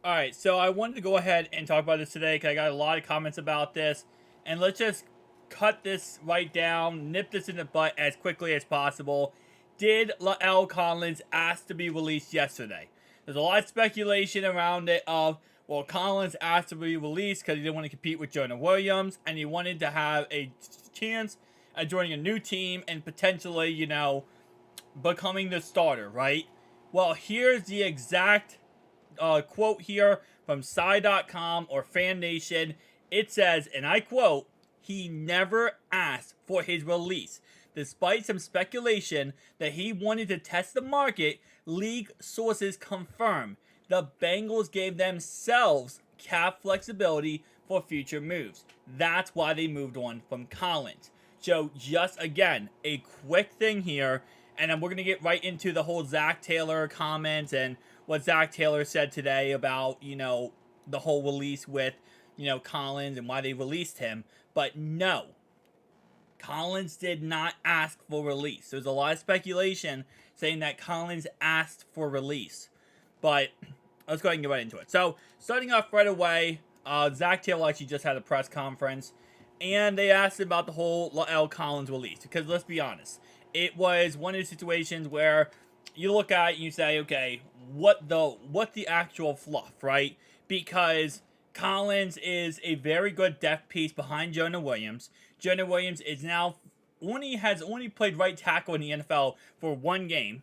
Alright, so I wanted to go ahead and talk about this today because I got a lot of comments about this. And let's just cut this right down, nip this in the butt as quickly as possible. Did La'el Collins ask to be released yesterday? There's a lot of speculation around it of, well, Collins asked to be released because he didn't want to compete with Jonah Williams and he wanted to have a chance at joining a new team and potentially, becoming the starter, right? Well, here's the exact quote here from Psy.com or Fan Nation. It says, and I quote, he never asked for his release. Despite some speculation that he wanted to test the market, league sources confirm the Bengals gave themselves cap flexibility for future moves. That's why they moved on from Collins. So just again, a quick thing here, and then we're going to get right into the whole Zack Taylor comments and what Zack Taylor said today about, the whole release with, Collins and why they released him. But no, Collins did not ask for release. There's a lot of speculation saying that Collins asked for release. But let's go ahead and get right into it. So, starting off right away, Zack Taylor actually just had a press conference, and they asked about the whole La'el Collins release. Because let's be honest, it was one of the situations where you look at it and you say, okay, what the actual fluff, right? Because Collins is a very good depth piece behind Jonah Williams. Jonah Williams is now has only played right tackle in the NFL for one game.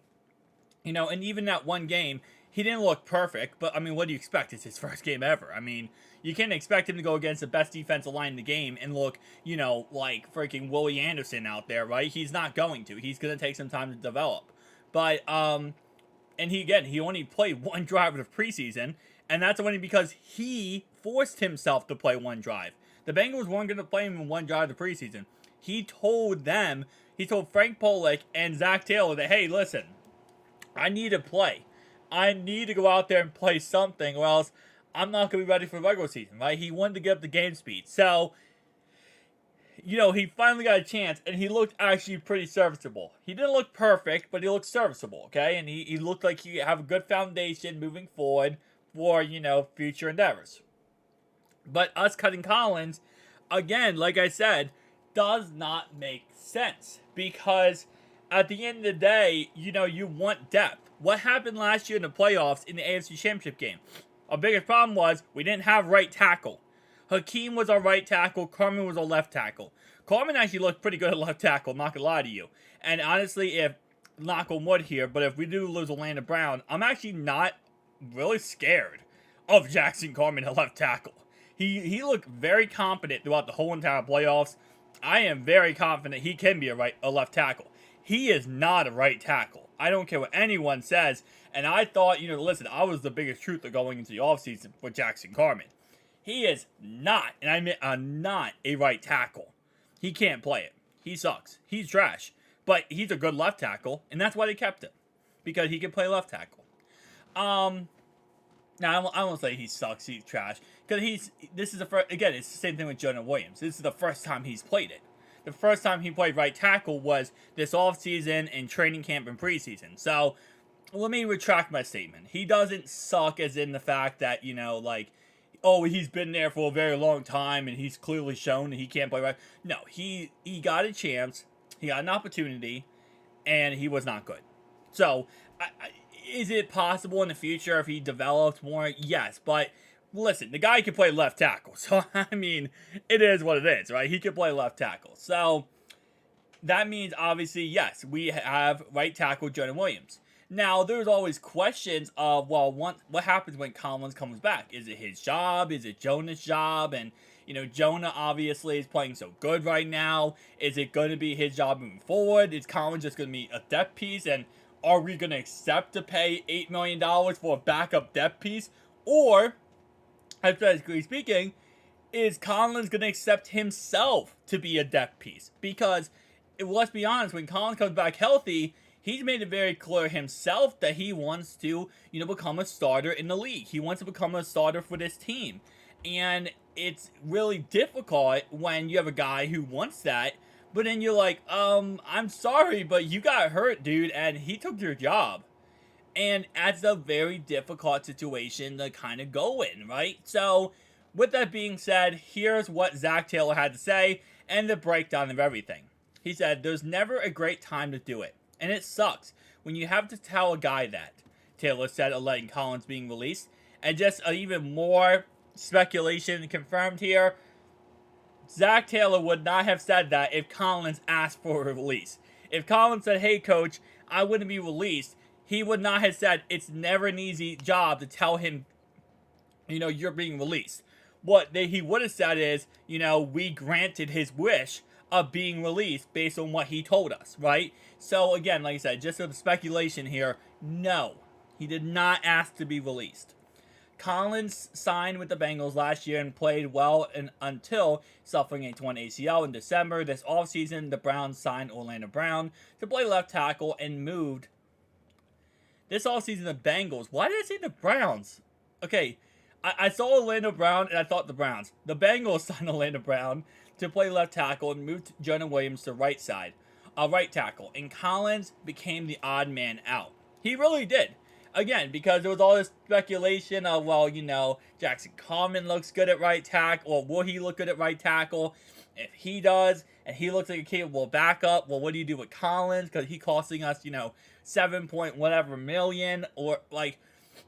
And even that one game, he didn't look perfect, but I mean, what do you expect? It's his first game ever. I mean, you can't expect him to go against the best defensive line in the game and look, like freaking Willie Anderson out there, right? He's not going to. He's going to take some time to develop. But, and he only played one drive of the preseason, and that's only because he forced himself to play one drive. The Bengals weren't going to play him in one drive of the preseason. He told Frank Pollock and Zack Taylor that, hey, listen, I need to play. I need to go out there and play something, or else I'm not going to be ready for the regular season, right? He wanted to get up the game speed. So, he finally got a chance, and he looked actually pretty serviceable. He didn't look perfect, but he looked serviceable, okay? And he looked like he have a good foundation moving forward for, future endeavors. But us cutting Collins, again, like I said, does not make sense. Because at the end of the day, you want depth. What happened last year in the playoffs in the AFC Championship game? Our biggest problem was we didn't have right tackle. Hakeem was our right tackle. Carmen was our left tackle. Carmen actually looked pretty good at left tackle, not gonna lie to you. And honestly, knock on wood here, but if we do lose Orlando Brown, I'm actually not really scared of Jackson Carmen at left tackle. He looked very competent throughout the whole entire playoffs. I am very confident he can be a left tackle. He is not a right tackle. I don't care what anyone says. And I thought, listen, I was the biggest truther going into the offseason for Jackson Carmen. He is not, and I mean not a right tackle. He can't play it. He sucks. He's trash. But he's a good left tackle, and that's why they kept him. Because he can play left tackle. Now, I won't say he sucks, he's trash. Because this is the first, again, it's the same thing with Jonah Williams. This is the first time he's played it. The first time he played right tackle was this offseason in training camp and preseason. So, let me retract my statement. He doesn't suck as in the fact that, he's been there for a very long time and he's clearly shown that he can't play right. No, he got a chance, he got an opportunity, and he was not good. So, is it possible in the future if he develops more? Yes, but listen, the guy can play left tackle. So, I mean, it is what it is, right? He can play left tackle. So, that means, obviously, yes, we have right tackle Jonah Williams. Now, there's always questions of, well, what happens when Collins comes back? Is it his job? Is it Jonah's job? And, Jonah obviously is playing so good right now. Is it going to be his job moving forward? Is Collins just going to be a depth piece? And are we going to accept to pay $8 million for a backup depth piece? Or, hypothetically speaking, is Collins going to accept himself to be a depth piece? Because, let's be honest, when Collins comes back healthy, he's made it very clear himself that he wants to, become a starter in the league. He wants to become a starter for this team. And it's really difficult when you have a guy who wants that, but then you're like, I'm sorry, but you got hurt, dude, and he took your job. And that's a very difficult situation to kind of go in, right? So, with that being said, here's what Zack Taylor had to say and the breakdown of everything. He said, "There's never a great time to do it, and it sucks when you have to tell a guy that," Taylor said of letting Collins being released. And just even more speculation confirmed here, Zack Taylor would not have said that if Collins asked for a release. If Collins said, "Hey coach, I wouldn't be released," he would not have said it's never an easy job to tell him, you're being released. What he would have said is, we granted his wish of being released based on what he told us, right? So again, like I said, just for the speculation here, no, he did not ask to be released. Collins signed with the Bengals last year and played well until suffering a torn ACL in December. This offseason, the Browns signed Orlando Brown to play left tackle and moved. This offseason, the Bengals. Why did I say the Browns? Okay, I saw Orlando Brown and I thought the Browns. The Bengals signed Orlando Brown to play left tackle and moved Jonah Williams to right tackle. And Collins became the odd man out. He really did. Again, because there was all this speculation of, Jackson Carman looks good at right tackle, or will he look good at right tackle? If he does, and he looks like a capable backup, well, what do you do with Collins? Because he's costing us, 7 point whatever million, or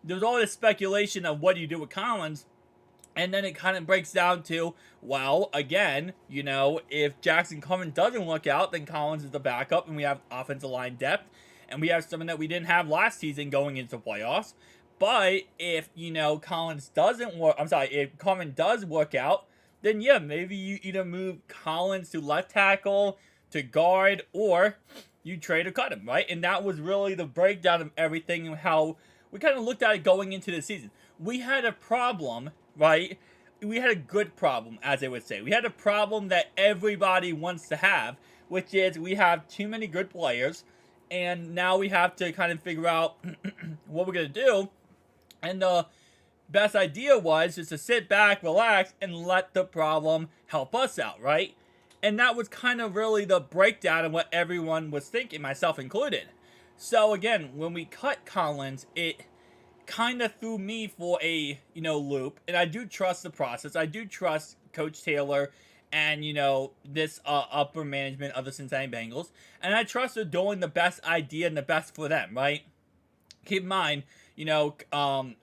there's all this speculation of what do you do with Collins, and then it kind of breaks down to, well, again, if Jackson Carman doesn't work out, then Collins is the backup, and we have offensive line depth. And we have something that we didn't have last season going into playoffs. But if, Collins doesn't work, if Carman does work out, then yeah, maybe you either move Collins to left tackle, to guard, or you trade or cut him, right? And that was really the breakdown of everything and how we kind of looked at it going into the season. We had a problem, right? We had a good problem, as they would say. We had a problem that everybody wants to have, which is we have too many good players. And now we have to kind of figure out what we're going to do. And the best idea was just to sit back, relax, and let the problem help us out, right? And that was kind of really the breakdown of what everyone was thinking, myself included. So again, when we cut Collins, it kind of threw me for a, loop. And I do trust the process. I do trust Coach Taylor and, this upper management of the Cincinnati Bengals. And I trust they're doing the best idea and the best for them, right? Keep in mind, and I'll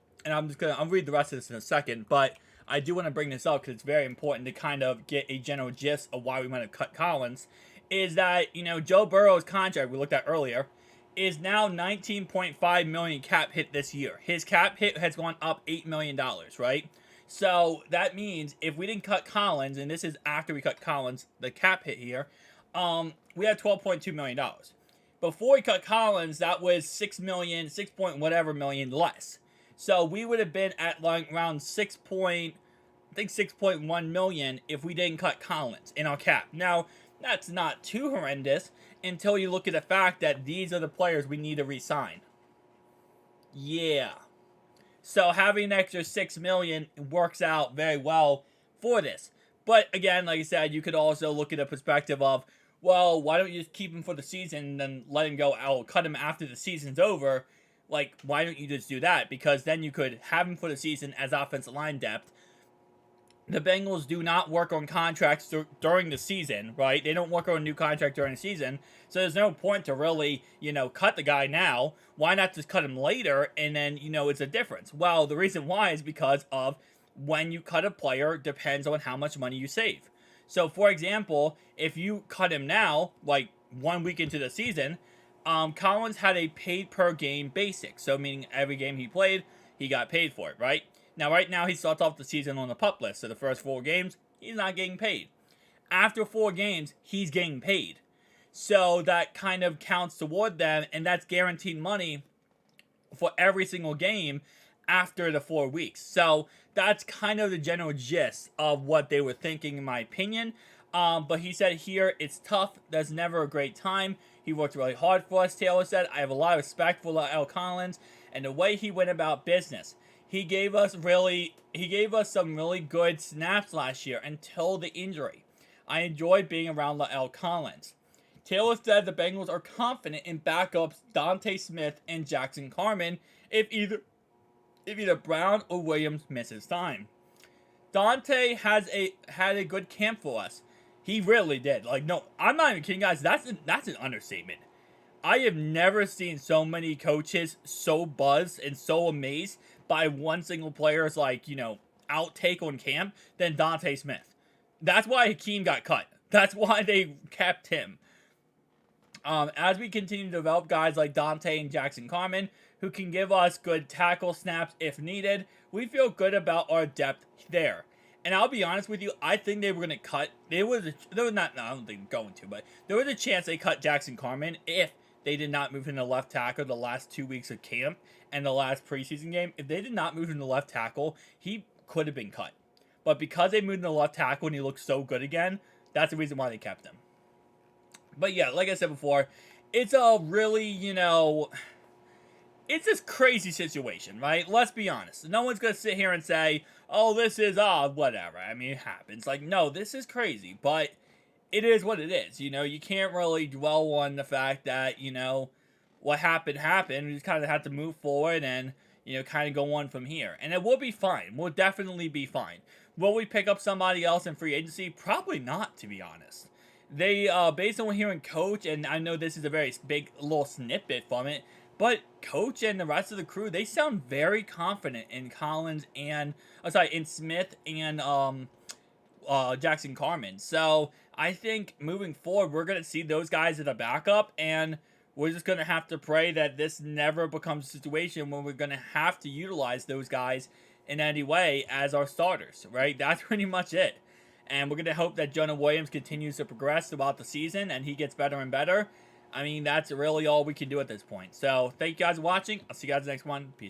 read the rest of this in a second, but I do want to bring this up because it's very important to kind of get a general gist of why we want to cut Collins, is that, Joe Burrow's contract we looked at earlier is now $19.5 million cap hit this year. His cap hit has gone up $8 million, right? So that means if we didn't cut Collins, and this is after we cut Collins, the cap hit here, we had $12.2 million. Before we cut Collins, that was $6 point whatever million less. So we would have been at around 6.1 million if we didn't cut Collins in our cap. Now, that's not too horrendous until you look at the fact that these are the players we need to re-sign. Yeah. So having an extra $6 million works out very well for this. But again, like I said, you could also look at a perspective of, well, why don't you just keep him for the season and then let him go? I'll cut him after the season's over. Why don't you just do that? Because then you could have him for the season as offensive line depth. The Bengals do not work on contracts during the season, right? They don't work on a new contract during the season. So there's no point to really, cut the guy now. Why not just cut him later and then, it's a difference? Well, the reason why is because of when you cut a player depends on how much money you save. So, for example, if you cut him now, 1 week into the season, Collins had a paid per game basic. So, meaning every game he played, he got paid for it, right? Now, right now, he starts off the season on the PUP list. So, the first 4 games, he's not getting paid. After 4 games, he's getting paid. So, that kind of counts toward them, and that's guaranteed money for every single game after the 4 weeks. So, that's kind of the general gist of what they were thinking, in my opinion. But he said here, it's tough. There's never a great time. He worked really hard for us, Taylor said. I have a lot of respect for L. Collins and the way he went about business. He gave us some really good snaps last year until the injury. I enjoyed being around L. Collins. Taylor said the Bengals are confident in backups Dante Smith and Jackson Carman if either Brown or Williams misses time. Dante had a good camp for us. He really did. Like, no, I'm not even kidding, guys. That's an understatement. I have never seen so many coaches so buzzed and so amazed by one single player's, like, outtake on camp than Dante Smith. That's why Hakeem got cut. That's why they kept him. As we continue to develop guys like Dante and Jackson Carman, who can give us good tackle snaps if needed, we feel good about our depth there. And I'll be honest with you, I think they were going to cut. They were not. No, I don't think they're going to, but there was a chance they cut Jackson Carman if they did not move him to left tackle the last 2 weeks of camp and the last preseason game. If they did not move him to left tackle, he could have been cut. But because they moved him to left tackle and he looked so good again, that's the reason why they kept him. But yeah, like I said before, it's a really, it's this crazy situation, right? Let's be honest. No one's going to sit here and say, oh, this is, whatever. I mean, it happens. Like, no, this is crazy, but it is what it is. You can't really dwell on the fact that, what happened. We just kind of have to move forward and, kind of go on from here. And it will be fine. We'll definitely be fine. Will we pick up somebody else in free agency? Probably not, to be honest. They, based on what hearing Coach, and I know this is a very big little snippet from it, but Coach and the rest of the crew, they sound very confident in Collins and, in Smith and, Jackson Carman. So I think moving forward, we're going to see those guys as a backup, and we're just going to have to pray that this never becomes a situation where we're going to have to utilize those guys in any way as our starters, right? That's pretty much it. And we're going to hope that Jonah Williams continues to progress throughout the season and he gets better and better. I mean, that's really all we can do at this point. So, thank you guys for watching. I'll see you guys next one. Peace.